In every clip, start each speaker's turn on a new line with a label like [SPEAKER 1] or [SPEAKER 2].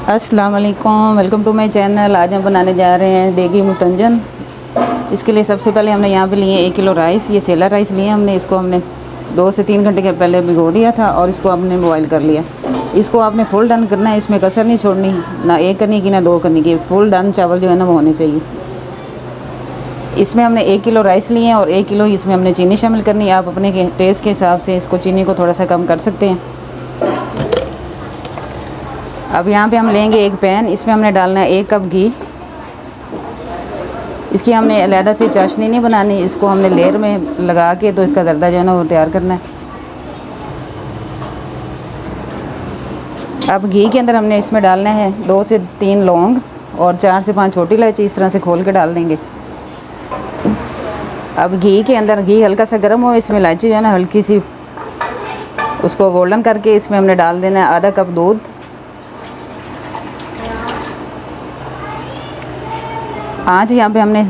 [SPEAKER 1] अस्सलाम वालेकुम, welcome to my channel. आज हम बनाने जा रहे हैं देगी मुतंजन। इसके लिए सबसे पहले हमने यहाँ पे लिए 1 किलो राइस। ये सेला राइस लिए हमने। इसको हमने 2 से 3 घंटे के पहले भिगो दिया था और इसको हमने बॉईल कर लिया। इसको आपने फुल डन करना है, इसमें कसर नहीं छोड़नी, ना 1 कनी की ना 2 कनी की। फुल डन चावल जो है ना वो होने चाहिए। इसमें हमने 1 किलो राइस लिए हैं और 1 किलो इसमें हमने चीनी शामिल करनी है। आप अपने के टेस्ट के हिसाब से इसको चीनी को थोड़ा सा कम कर सकते हैं। अब यहाँ पे हम लेंगे एक पैन। इसमें हमने डालना है 1 कप घी। इसकी हमने अलहदा से चाशनी नहीं बनानी, इसको हमने लेयर में लगा के तो इसका ज़र्दा जो है ना वो तैयार करना है। अब घी के अंदर हमने इसमें डालना है 2 से 3 लौंग और 4 से 5 छोटी इलायची। इस तरह से खोल के डाल देंगे। अब घी के अंदर घी हल्का सा गर्म हो, इसमें इलायची जो है ना हल्की सी उसको गोल्डन करके इसमें हमने डाल देना है आधा कप दूध। आँच यहाँ पे हमने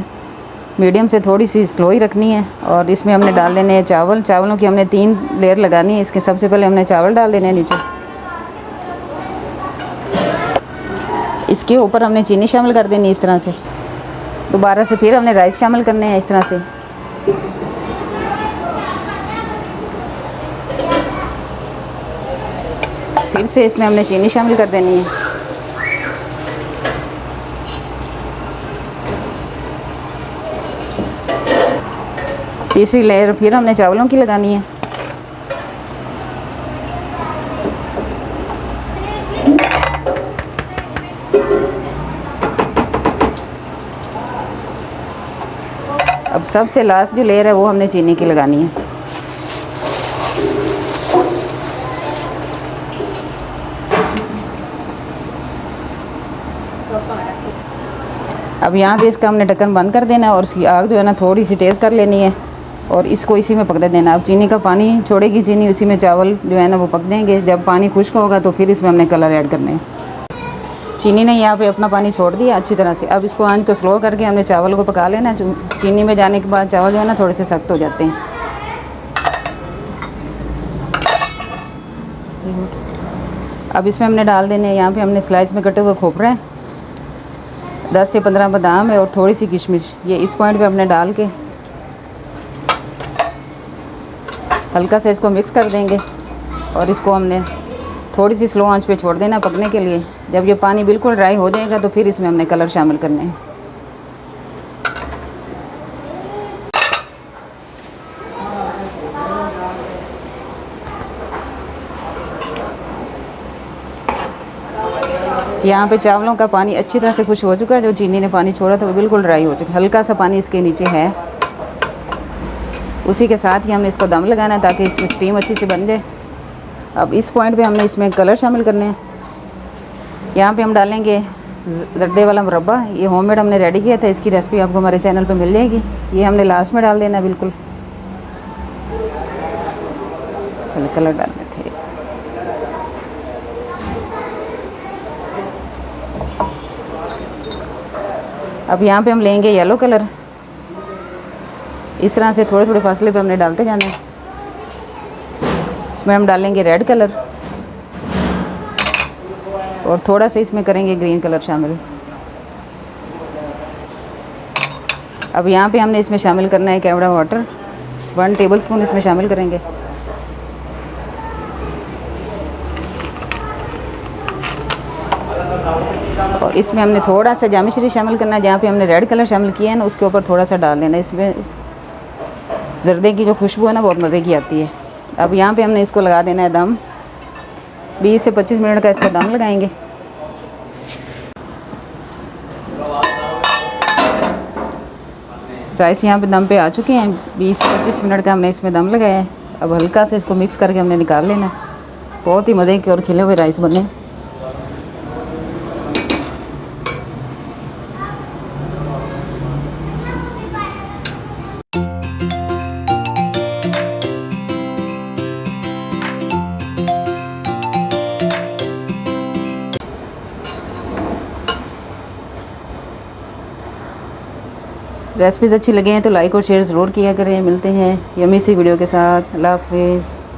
[SPEAKER 1] मीडियम से थोड़ी सी स्लो ही रखनी है और इसमें हमने डाल देने हैं चावल। चावलों की हमने 3 लेयर लगानी है। इसके सबसे पहले हमने चावल डाल देने हैं नीचे। इसके ऊपर हमने चीनी शामिल कर देनी इस तरह से। दोबारा से फिर हमने राइस शामिल करने हैं इस तरह से। फिर से इसमें हमने चीनी शामिल कर देनी है। तीसरी लेयर फिर हमने चावलों की लगानी है। अब सबसे लास्ट जो लेयर है वो हमने चीनी की लगानी है। अब यहाँ पे इसका हमने ढक्कन बंद कर देना है और इसकी आग जो है ना थोड़ी सी तेज़ कर लेनी है और इसको इसी में पकने देना। अब चीनी का पानी छोड़ेगी चीनी, उसी में चावल जो है ना वो पक देंगे। जब पानी खुश्क होगा तो फिर इसमें हमने कलर ऐड करने हैं। चीनी ने यहाँ पे अपना पानी छोड़ दिया अच्छी तरह से। अब इसको आंच को स्लो करके हमने चावल को पका लेना। चीनी में जाने के बाद चावल जो है ना थोड़े से सख्त हो जाते हैं। अब इसमें हमने डाल देने हैं, यहाँ पे हमने स्लाइस में कटे हुए खोपरा है, 10 से 15 बादाम है और थोड़ी सी किशमिश। ये इस पॉइंट पे हमने डाल के हल्का सा इसको मिक्स कर देंगे और इसको हमने थोड़ी सी स्लो आंच पे छोड़ देना पकने के लिए। जब ये पानी बिल्कुल ड्राई हो जाएगा तो फिर इसमें हमने कलर शामिल करने हैं। यहाँ पे चावलों का पानी अच्छी तरह से खुश हो चुका है। जो चीनी ने पानी छोड़ा था वो बिल्कुल ड्राई हो चुका है। हल्का सा पानी इसके नीचे है। उसी के साथ ही हमने इसको दम लगाना है ताकि इसमें स्टीम अच्छी से बन जाए। अब इस पॉइंट पे हमने इसमें कलर शामिल करने हैं। यहाँ पे हम डालेंगे जर्दे वाला मुरब्बा। ये होममेड हमने रेडी किया था। इसकी रेसिपी आपको हमारे चैनल पे मिल जाएगी। ये हमने लास्ट में डाल देना है। बिल्कुल कलर डालने थे। अब यहाँ पे हम लेंगे येलो कलर। इस तरह से थोड़े थोड़े फासले पे हमने डालते जाना है। इसमें हम डालेंगे रेड कलर और थोड़ा सा इसमें करेंगे ग्रीन कलर शामिल। अब यहाँ पे हमने इसमें शामिल करना है केवड़ा वाटर। 1 टेबलस्पून इसमें शामिल करेंगे। और इसमें हमने थोड़ा सा जामी शरीफ शामिल करना है। जहाँ पे हमने रेड कलर शामिल किया है ना उसके ऊपर थोड़ा सा डाल देना। इसमें जर्दे की जो खुशबू है ना बहुत मज़े की आती है। अब यहाँ पे हमने इसको लगा देना है दम। 20 से 25 मिनट का इसको दम लगाएंगे। राइस यहाँ पे दम पे आ चुके हैं। 20 से 25 मिनट का हमने इसमें दम लगाया है। अब हल्का से इसको मिक्स करके हमने निकाल लेना है। बहुत ही मज़े के और खिले हुए राइस बने। रेसिपीज़ अच्छी लगे हैं तो लाइक और शेयर ज़रूर किया करें। मिलते हैं यम्मी सी वीडियो के साथ। अल्लाह हाफ़िज़।